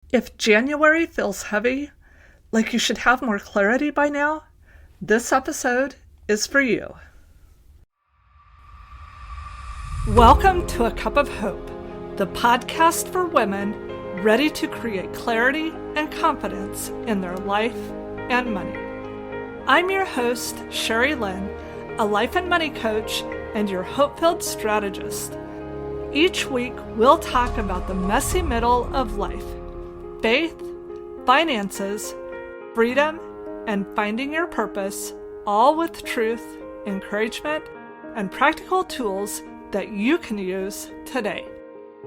If January feels heavy, like you should have more clarity by now, this episode is for you. Welcome to A Cup of Hope, the podcast for women ready to create clarity and confidence in their life and money. I'm your host, Sherry Lynn, a life and money coach and your hope-filled strategist. Each week, we'll talk about the messy middle of life: faith, finances, freedom, and finding your purpose, all with truth, encouragement, and practical tools that you can use today.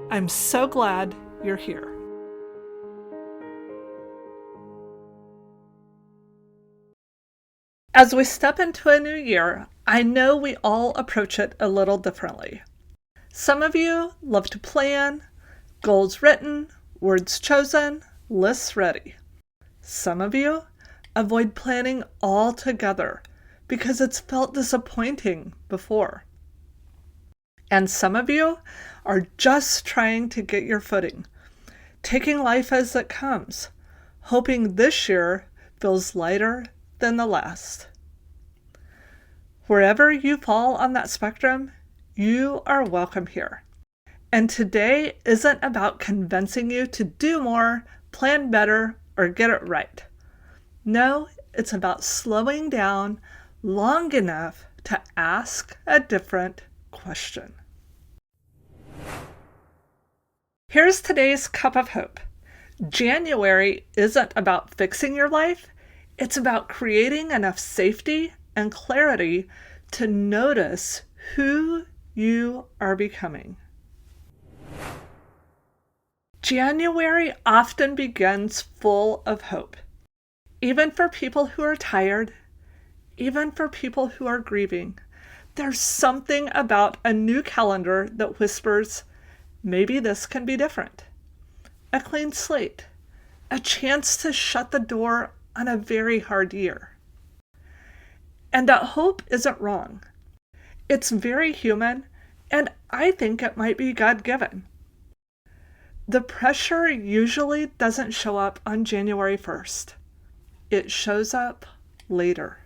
I'm so glad you're here. As we step into a new year, I know we all approach it a little differently. Some of you love to plan, goals written, words chosen, lists ready. Some of you avoid planning altogether because it's felt disappointing before. And some of you are just trying to get your footing, taking life as it comes, hoping this year feels lighter than the last. Wherever you fall on that spectrum, you are welcome here. And today isn't about convincing you to do more, plan better, or get it right. No, it's about slowing down long enough to ask a different question. Here's today's cup of hope. January isn't about fixing your life. It's about creating enough safety and clarity to notice who you are becoming. January often begins full of hope, even for people who are tired, even for people who are grieving. There's something about a new calendar that whispers, maybe this can be different. A clean slate, a chance to shut the door on a very hard year. And that hope isn't wrong. It's very human, and I think it might be God-given. The pressure usually doesn't show up on January 1st. It shows up later.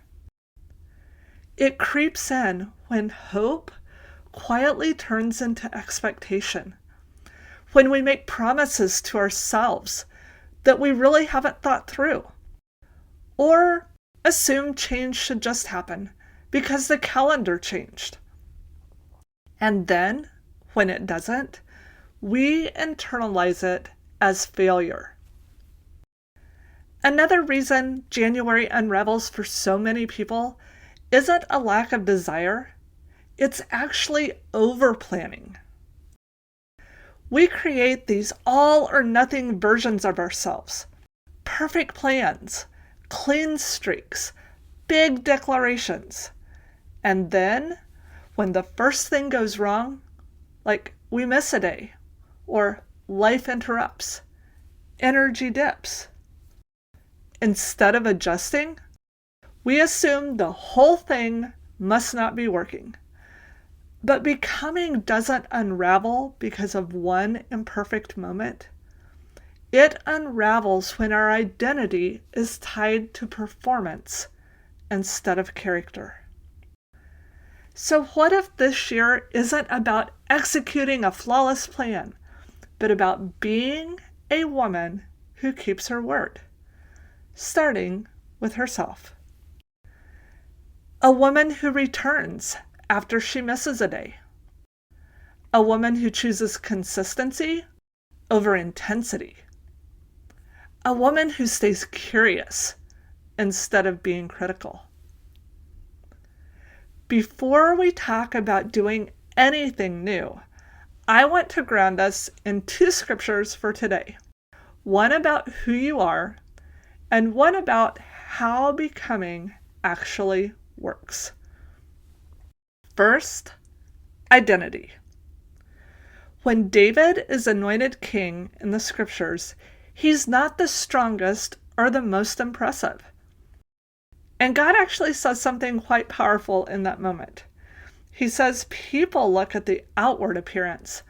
It creeps in when hope quietly turns into expectation, when we make promises to ourselves that we really haven't thought through, or assume change should just happen because the calendar changed. And then, when it doesn't, we internalize it as failure. Another reason January unravels for so many people isn't a lack of desire, it's actually overplanning. We create these all or nothing versions of ourselves, perfect plans, clean streaks, big declarations. And then, when the first thing goes wrong, like we miss a day, or life interrupts, energy dips, instead of adjusting, we assume the whole thing must not be working. But becoming doesn't unravel because of one imperfect moment. It unravels when our identity is tied to performance instead of character. So what if this year isn't about executing a flawless plan, but about being a woman who keeps her word, starting with herself? A woman who returns after she misses a day. A woman who chooses consistency over intensity. A woman who stays curious instead of being critical. Before we talk about doing anything new, I want to ground us in two scriptures for today. One about who you are, and one about how becoming actually works. First, identity. When David is anointed king in the scriptures, he's not the strongest or the most impressive. And God actually says something quite powerful in that moment. He says people look at the outward appearance,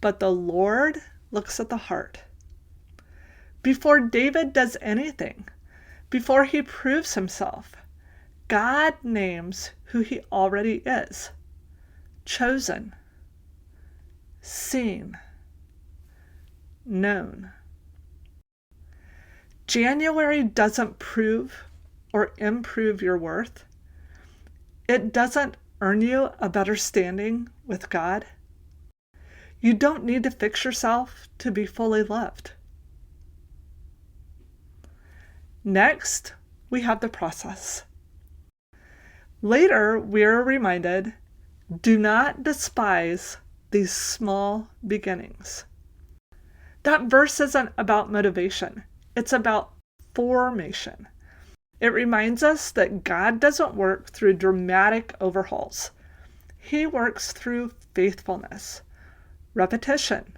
but the Lord looks at the heart. Before David does anything, before he proves himself, God names who he already is. Chosen, seen, known. January doesn't prove or improve your worth. It doesn't earn you a better standing with God. You don't need to fix yourself to be fully loved. Next, we have the process. Later, we are reminded, do not despise these small beginnings. That verse isn't about motivation. It's about formation. It reminds us that God doesn't work through dramatic overhauls. He works through faithfulness, repetition,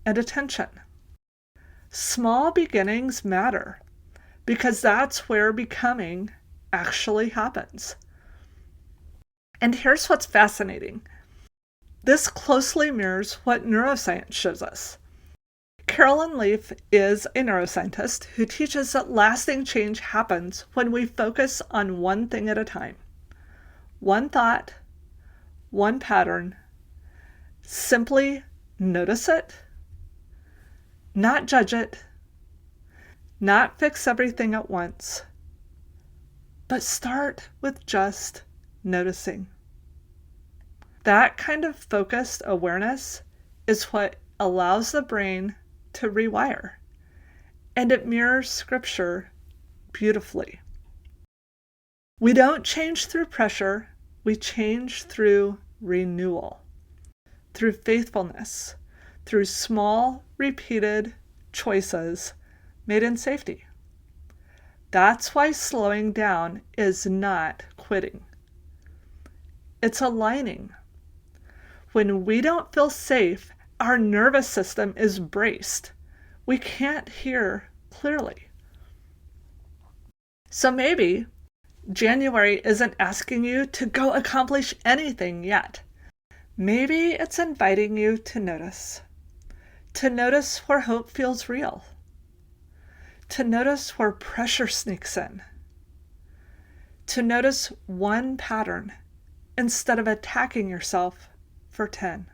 and attention. Small beginnings matter because that's where becoming actually happens. And here's what's fascinating. This closely mirrors what neuroscience shows us. Carolyn Leaf is a neuroscientist who teaches that lasting change happens when we focus on one thing at a time. One thought, one pattern. Simply notice it, not judge it, not fix everything at once, but start with just noticing. That kind of focused awareness is what allows the brain to rewire, and it mirrors Scripture beautifully. We don't change through pressure, we change through renewal, through faithfulness, through small, repeated choices made in safety. That's why slowing down is not quitting. It's aligning. When we don't feel safe, our nervous system is braced. We can't hear clearly. So maybe January isn't asking you to go accomplish anything yet. Maybe it's inviting you to notice where hope feels real, to notice where pressure sneaks in, to notice one pattern instead of attacking yourself for 10.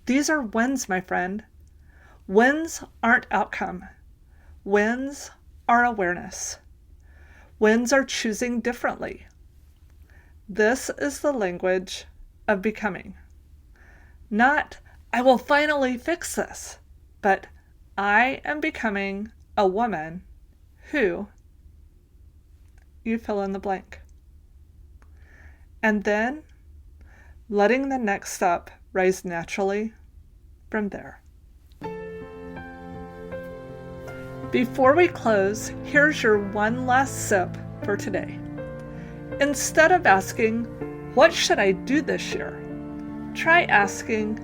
These are wins, my friend. Wins aren't outcome. Wins are awareness. Wins are choosing differently. This is the language of becoming. Not, I will finally fix this, but I am becoming a woman who, you fill in the blank. And then letting the next step rise naturally from there. Before we close, here's your one last sip for today. Instead of asking, what should I do this year? Try asking,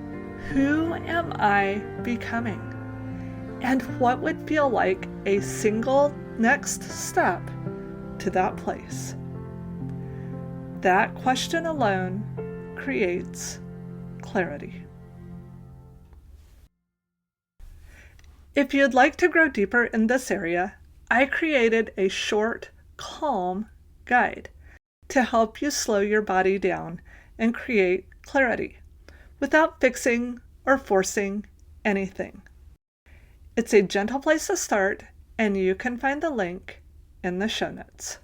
who am I becoming? And what would feel like a single next step to that place? That question alone creates clarity. If you'd like to grow deeper in this area, I created a short, calm guide to help you slow your body down and create clarity without fixing or forcing anything. It's a gentle place to start, and you can find the link in the show notes.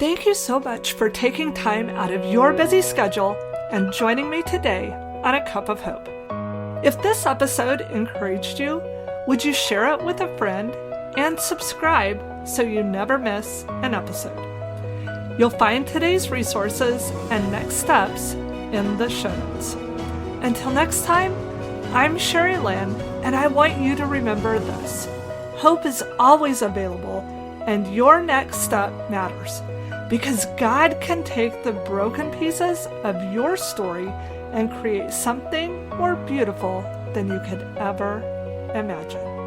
Thank you so much for taking time out of your busy schedule and joining me today on A Cup of Hope. If this episode encouraged you, would you share it with a friend and subscribe so you never miss an episode? You'll find today's resources and next steps in the show notes. Until next time, I'm Sherry Lynn, and I want you to remember this. Hope is always available, and your next step matters, because God can take the broken pieces of your story and create something more beautiful than you could ever imagine.